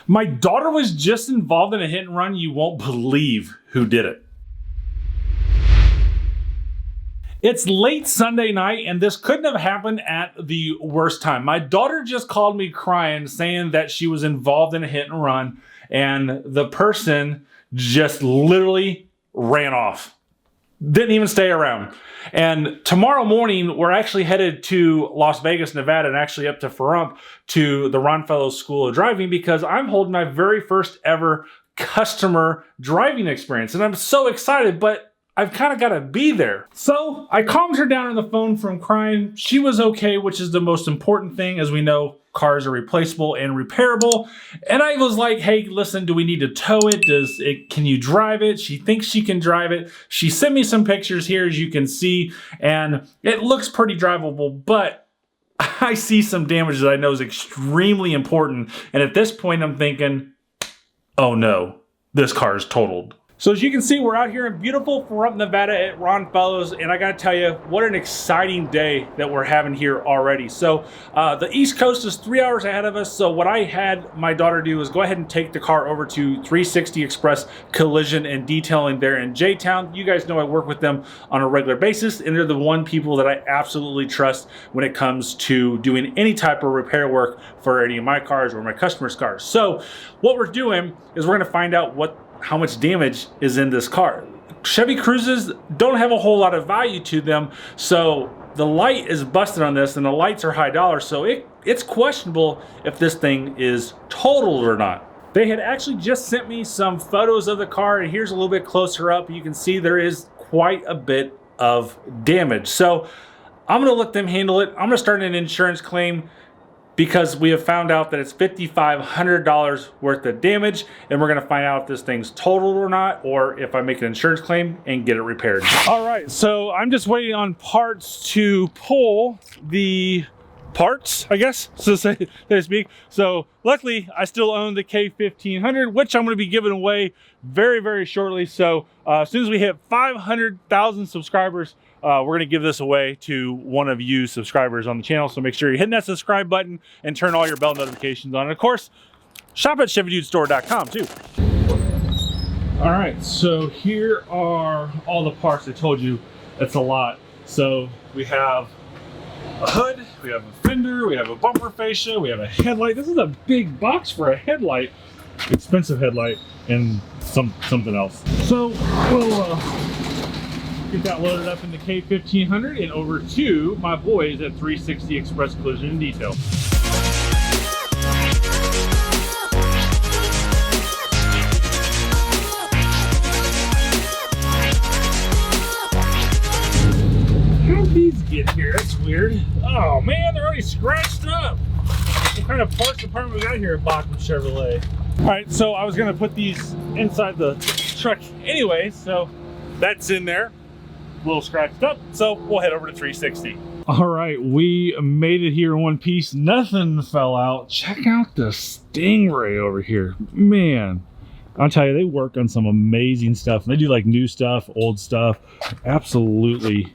My daughter was just involved in a hit and run. You won't believe who did it. It's late Sunday night, and this couldn't have happened at the worst time. My daughter just called me crying, saying that she was involved in a hit and run, and the person just literally ran off. Didn't even stay around. And tomorrow morning, we're actually headed to Las Vegas, Nevada, and actually up to Pahrump to the Ron Fellows School of Driving, because I'm holding my very first ever customer driving experience. And I'm so excited, but I've kind of got to be there. So I calmed her down on the phone from crying. She was okay, which is the most important thing. As we know, cars are replaceable and repairable. And I was like, hey, listen, do we need to tow it? Can you drive it? She thinks she can drive it. She sent me some pictures here, as you can see, and it looks pretty drivable, but I see some damage that I know is extremely important. And at this point, I'm thinking, oh no, this car is totaled. So as you can see, we're out here in beautiful Pahrump, Nevada at Ron Fellows, and I gotta tell you, what an exciting day that we're having here already. So the East Coast is 3 hours ahead of us, so what I had my daughter do is go ahead and take the car over to 360 Express Collision and Detailing there in Georgetown. You guys know I work with them on a regular basis, and they're the one people that I absolutely trust when it comes to doing any type of repair work for any of my cars or my customers' cars. So what we're doing is we're gonna find out how much damage is in this car. Chevy Cruzes don't have a whole lot of value to them, so the light is busted on this, and the lights are high dollar, so it's questionable if this thing is totaled or not. They had actually just sent me some photos of the car, and here's a little bit closer up. You can see there is quite a bit of damage. So I'm gonna let them handle it. I'm gonna start an insurance claim, because we have found out that it's $5,500 worth of damage, and we're gonna find out if this thing's totaled or not, or if I make an insurance claim and get it repaired. All right, so I'm just waiting on parts to pull the parts, I guess, so to speak. So luckily, I still own the K1500, which I'm gonna be giving away very, very shortly. So as soon as we hit 500,000 subscribers, we're gonna give this away to one of you subscribers on the channel. So make sure you're hitting that subscribe button and turn all your bell notifications on. And of course, shop at ChevyDudeStore.com too. All right, so here are all the parts. I told you it's a lot. So we have a hood, we have a fender, we have a bumper fascia, we have a headlight. This is a big box for a headlight, expensive headlight, and something else. So we'll get that loaded up in the K1500 and over to my boys at 360 Express Collision and Detail. How'd these get here? That's weird. Oh man, they're already scratched up. What kind of parts department we got here at Bachman Chevrolet? All right, so I was gonna put these inside the truck anyway, so that's in there. A little scratched up, so we'll head over to 360. All right, we made it here in one piece. Nothing fell out. Check out the Stingray over here. Man, I'll tell you, they work on some amazing stuff. They do like new stuff, old stuff. Absolutely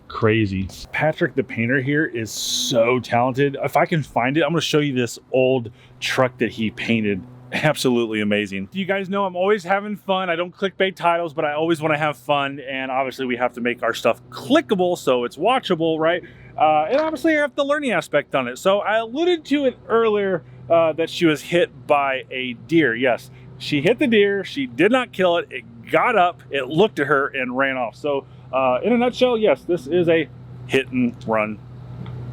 crazy. Patrick the painter here is so talented. If I can find it, I'm gonna show you this old truck that he painted. Absolutely amazing. You guys know I'm always having fun. I don't clickbait titles, but I always want to have fun, and obviously we have to make our stuff clickable so it's watchable, right? And obviously I have the learning aspect on it. So I alluded to it earlier that she was hit by a deer. Yes, she hit the deer. She did not kill it. It got up, it looked at her, and ran off. So in a nutshell, yes, this is a hit and run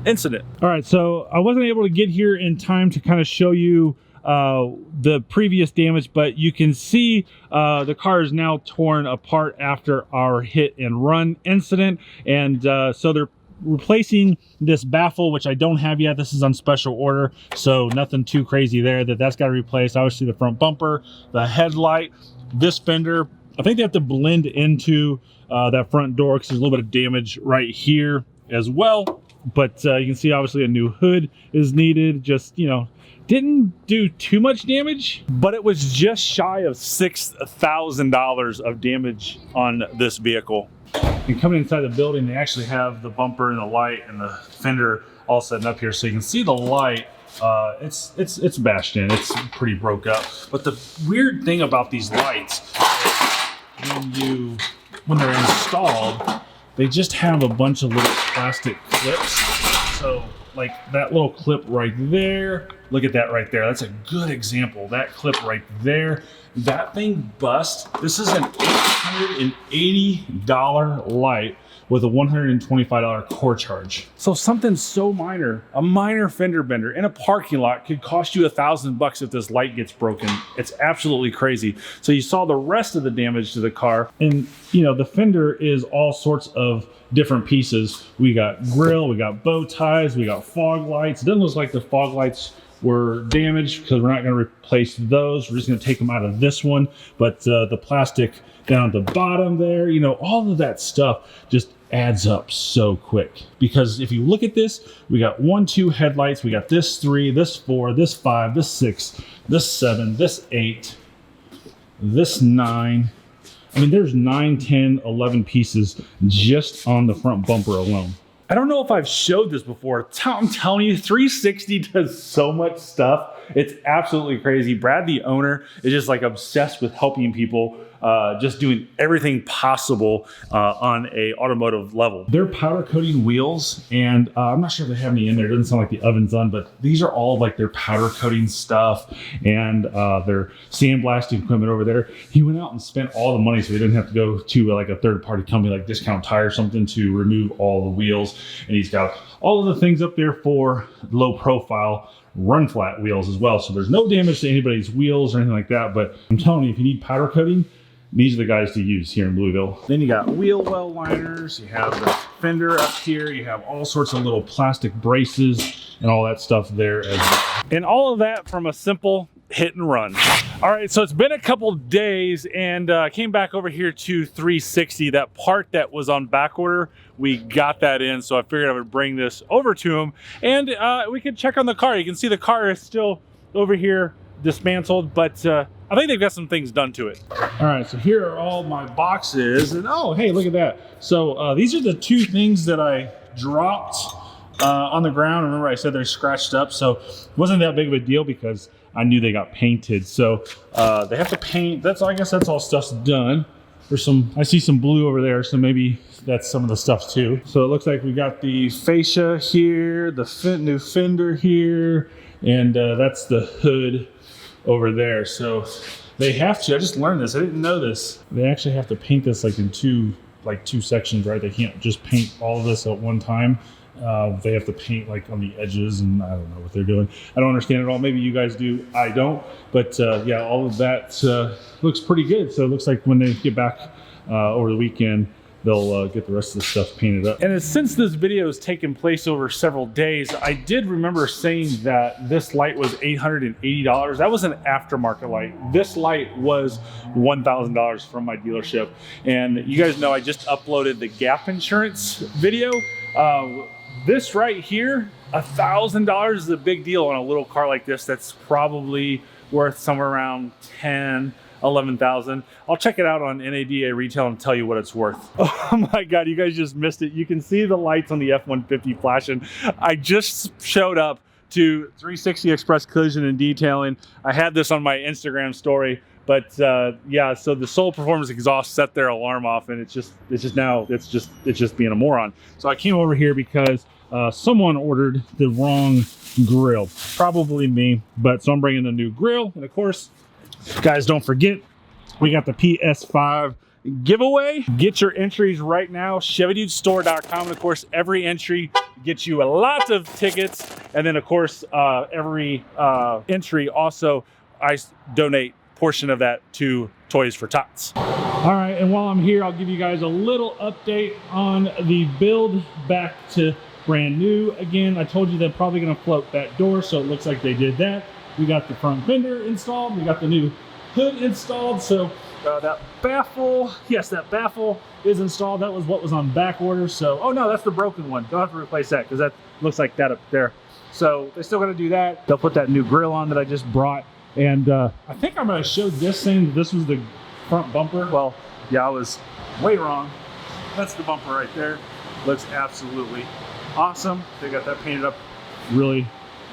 incident. All right, so I wasn't able to get here in time to kind of show you the previous damage, but you can see the car is now torn apart after our hit and run incident, and so they're replacing this baffle, which I don't have yet. This is on special order, so nothing too crazy there. That's got to replace. Obviously the front bumper, the headlight, this fender. I think they have to blend into that front door because there's a little bit of damage right here as well, but you can see obviously a new hood is needed. Just, you know, didn't do too much damage, but it was just shy of $6,000 of damage on this vehicle. And coming inside the building, they actually have the bumper and the light and the fender all set up here. So you can see the light it's bashed in. It's pretty broke up. But the weird thing about these lights is when they're installed, they just have a bunch of little plastic clips. So like that little clip right there, look at that right there. That's a good example. That clip right there, that thing bust. This is an $880 light with a $125 core charge. So something so minor, a minor fender bender in a parking lot could cost you $1,000 if this light gets broken. It's absolutely crazy. So you saw the rest of the damage to the car, and you know, the fender is all sorts of different pieces. We got grill, we got bow ties, we got fog lights. It doesn't look like the fog lights were damaged because we're not going to replace those. We're just going to take them out of this one. But the plastic down at the bottom there, you know, all of that stuff just adds up so quick. Because if you look at this, we got 1, 2 headlights. We got this 3, this 4, this 5, this 6, this 7, this 8, this 9. I mean, there's 9, 10, 11 pieces just on the front bumper alone. I don't know if I've showed this before. I'm telling you, 360 does so much stuff. It's absolutely crazy. Brad, the owner, is just like obsessed with helping people, just doing everything possible on a automotive level. They're powder coating wheels, and I'm not sure if they have any in there. It doesn't sound like the oven's on, but these are all like their powder coating stuff and their sandblasting equipment over there. He went out and spent all the money so he didn't have to go to like a third-party company like Discount Tire or something to remove all the wheels. And he's got all of the things up there for low profile run flat wheels as well. So there's no damage to anybody's wheels or anything like that. But I'm telling you, if you need powder coating, these are the guys to use here in Louisville. Then you got wheel well liners. You have the fender up here. You have all sorts of little plastic braces and all that stuff there as well. And all of that from a simple hit and run. All right, so it's been a couple days, and I came back over here to 360. That part that was on back order, we got that in, so I figured I would bring this over to him, and we could check on the car. You can see the car is still over here dismantled, but I think they've got some things done to it. All right, so here are all my boxes, and oh, hey, look at that. So these are the 2 things that I dropped on the ground. Remember I said they're scratched up, so it wasn't that big of a deal because I knew they got painted. So they have to paint. I guess that's all stuff's done. There's I see some blue over there, so maybe that's some of the stuff too. So it looks like we got the fascia here, the new fender here, and that's the hood over there. So they have to, I just learned this, I didn't know this. They actually have to paint this like in two sections, right? They can't just paint all of this at one time. They have to paint like on the edges, and I don't know what they're doing. I don't understand it all. Maybe you guys do, I don't. But yeah, all of that looks pretty good. So it looks like when they get back over the weekend, they'll get the rest of the stuff painted up. And since this video has taken place over several days, I did remember saying that this light was $880. That was an aftermarket light. This light was $1,000 from my dealership. And you guys know I just uploaded the gap insurance video. This right here, $1,000 is a big deal on a little car like this that's probably worth somewhere around 10, 11,000. I'll check it out on NADA retail and tell you what it's worth. Oh my God, you guys just missed it. You can see the lights on the F-150 flashing. I just showed up to 360 Express Collision and Detailing. I had this on my Instagram story, but yeah, so the Soul Performance exhaust set their alarm off, and it's just being a moron. So I came over here because someone ordered the wrong grill, probably me, but so I'm bringing the new grill. And of course, guys, don't forget, we got the PS5 giveaway. Get your entries right now, ChevyDudeStore.com. And of course, every entry gets you a lot of tickets. And then of course, every entry also, I donate a portion of that to Toys for Tots. All right, and while I'm here, I'll give you guys a little update on the build back to brand new. Again, I told you they're probably gonna float that door, so it looks like they did that. We got the front fender installed. We got the new hood installed. So that baffle, yes, that baffle is installed. That was what was on back order. So, oh no, that's the broken one. Don't have to replace that because that looks like that up there. So they're still gonna do that. They'll put that new grill on that I just brought. And I think I'm gonna show this saying this was the front bumper. Well, yeah, I was way wrong. That's the bumper right there. Looks absolutely awesome. They got that painted up really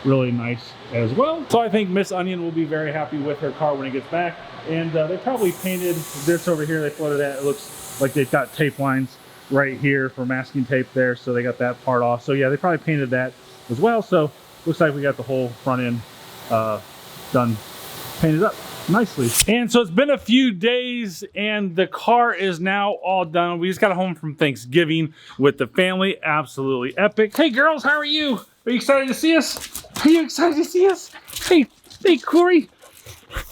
really nice as well. So I think Miss Onion will be very happy with her car when it gets back. And they probably painted this over here. They floated that. It looks like they've got tape lines right here for masking tape there. So they got that part off. So yeah, they probably painted that as well. So looks like we got the whole front end done, painted up nicely. And so it's been a few days and the car is now all done. We just got home from Thanksgiving with the family. Absolutely epic. Hey girls, how are you? Are you excited to see us? Are you excited to see us? Hey Corey.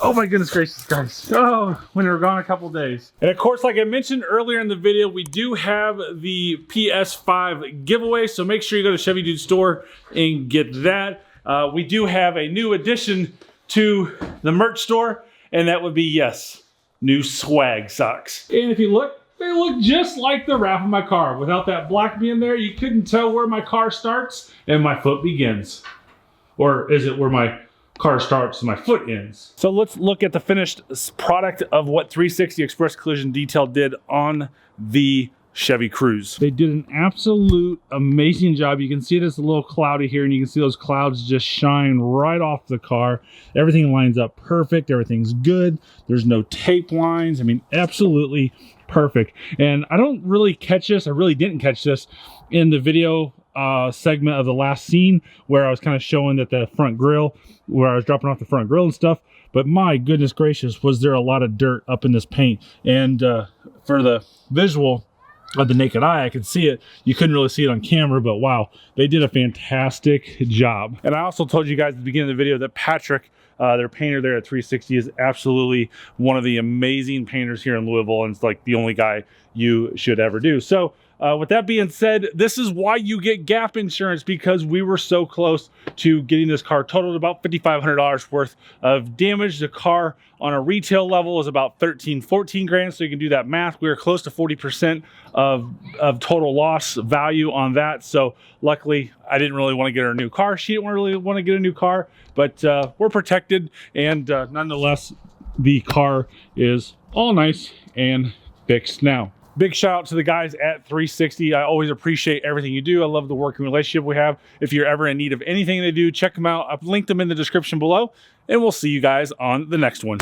Oh my goodness gracious, guys. Oh, when we were gone a couple days. And of course, like I mentioned earlier in the video, we do have the PS5 giveaway. So make sure you go to Chevy Dude store and get that. We do have a new addition to the merch store, and that would be, yes, new swag socks. And if you look, they look just like the wrap of my car. Without that black being there, you couldn't tell where my car starts and my foot begins. Or is it where my car starts and my foot ends? So let's look at the finished product of what 360 Express Collision Detail did on the Chevy Cruze. They did an absolute amazing job. You can see it's a little cloudy here, and you can see those clouds just shine right off the car. Everything lines up perfect. Everything's good. There's no tape lines. I mean, absolutely perfect. And I don't really catch this. I really didn't catch this in the video segment of the last scene where I was kind of showing that the front grille, where I was dropping off the front grille and stuff. But my goodness gracious, was there a lot of dirt up in this paint. And for the visual of the naked eye, I could see it. You couldn't really see it on camera, but wow, they did a fantastic job. And I also told you guys at the beginning of the video that Patrick, their painter there at 360, is absolutely one of the amazing painters here in Louisville, and it's like the only guy you should ever do. So with that being said, this is why you get gap insurance, because we were so close to getting this car totaled. About $5,500 worth of damage. The car on a retail level is about 14 grand, so you can do that math. We were close to 40% of total loss value on that. So luckily, I didn't really want to get her a new car. She didn't really want to get a new car, but we're protected, and nonetheless, the car is all nice and fixed now. Big shout out to the guys at 360. I always appreciate everything you do. I love the working relationship we have. If you're ever in need of anything they do, check them out. I've linked them in the description below, and we'll see you guys on the next one.